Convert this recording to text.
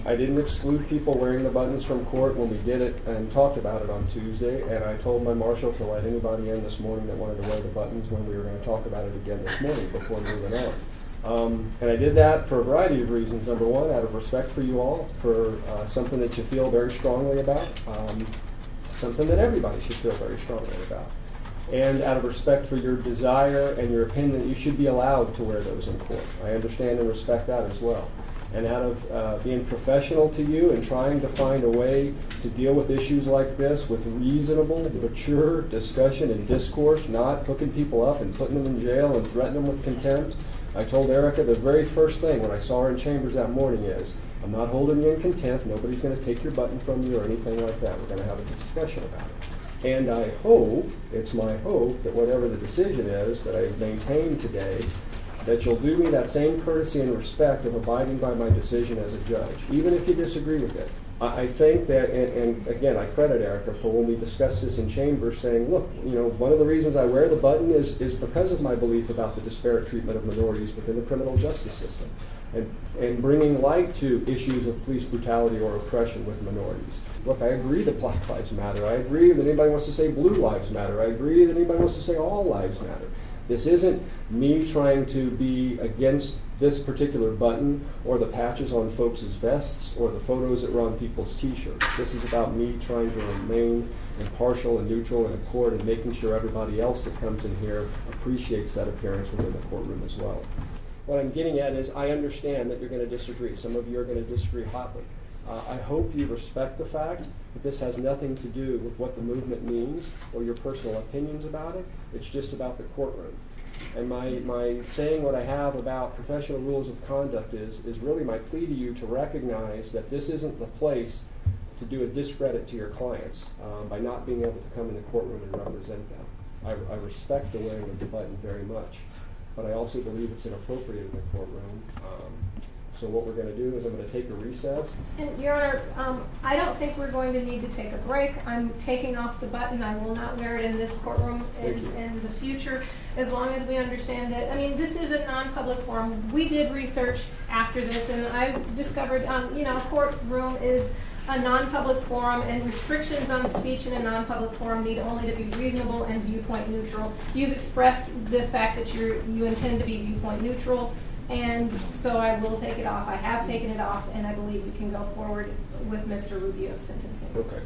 I didn't exclude people wearing the buttons from court when we did it and talked about it on Tuesday, and I told my marshal to let anybody in this morning that wanted to wear the buttons when we were going to talk about it again this morning before moving on. And I did that for a variety of reasons. Number one, out of respect for you all, for something that you feel very strongly about, something that everybody should feel very strongly about. And out of respect for your desire and your opinion that you should be allowed to wear those in court. I understand and respect that as well. And out of being professional to you and trying to find a way to deal with issues like this with reasonable, mature discussion and discourse, not hooking people up and putting them in jail and threatening them with contempt. I told Erika the very first thing when I saw her in chambers that morning is, I'm not holding you in contempt, nobody's going to take your button from you or anything like that. We're going to have a discussion about it. And I hope, it's my hope, that whatever the decision is that I've maintained today, that you'll do me that same courtesy and respect of abiding by my decision as a judge, even if you disagree with it. I think that, and again, I credit Erika for when we discussed this in chambers, saying, look, one of the reasons I wear the button is because of my belief about the disparate treatment of minorities within the criminal justice system, and bringing light to issues of police brutality or oppression with minorities. Look, I agree that Black Lives Matter. I agree that anybody wants to say Blue Lives Matter. I agree that anybody wants to say all lives matter. This isn't me trying to be against this particular button or the patches on folks' vests or the photos that were on people's t-shirts. This is about me trying to remain impartial and neutral in a court and making sure everybody else that comes in here appreciates that appearance within the courtroom as well. What I'm getting at is I understand that you're going to disagree. Some of you are going to disagree hotly. I hope you respect the fact that this has nothing to do with what the movement means or your personal opinions about it. It's just about the courtroom. And my saying what I have about professional rules of conduct is really my plea to you to recognize that this isn't the place to do a discredit to your clients by not being able to come in the courtroom and represent them. I respect the wearing of the button very much, but I also believe it's inappropriate in the courtroom. So what we're going to do is I'm going to take a recess. And Your Honor, I don't think we're going to need to take a break. I'm taking off the button. I will not wear it in this courtroom in the future, as long as we understand that. I mean, this is a non-public forum. We did research after this, and I discovered, a courtroom is a non-public forum, and restrictions on speech in a non-public forum need only to be reasonable and viewpoint neutral. You've expressed the fact that you intend to be viewpoint neutral, and so I will take it off. I have taken it off, and I believe we can go forward with Mr. Rubio's sentencing. Okay.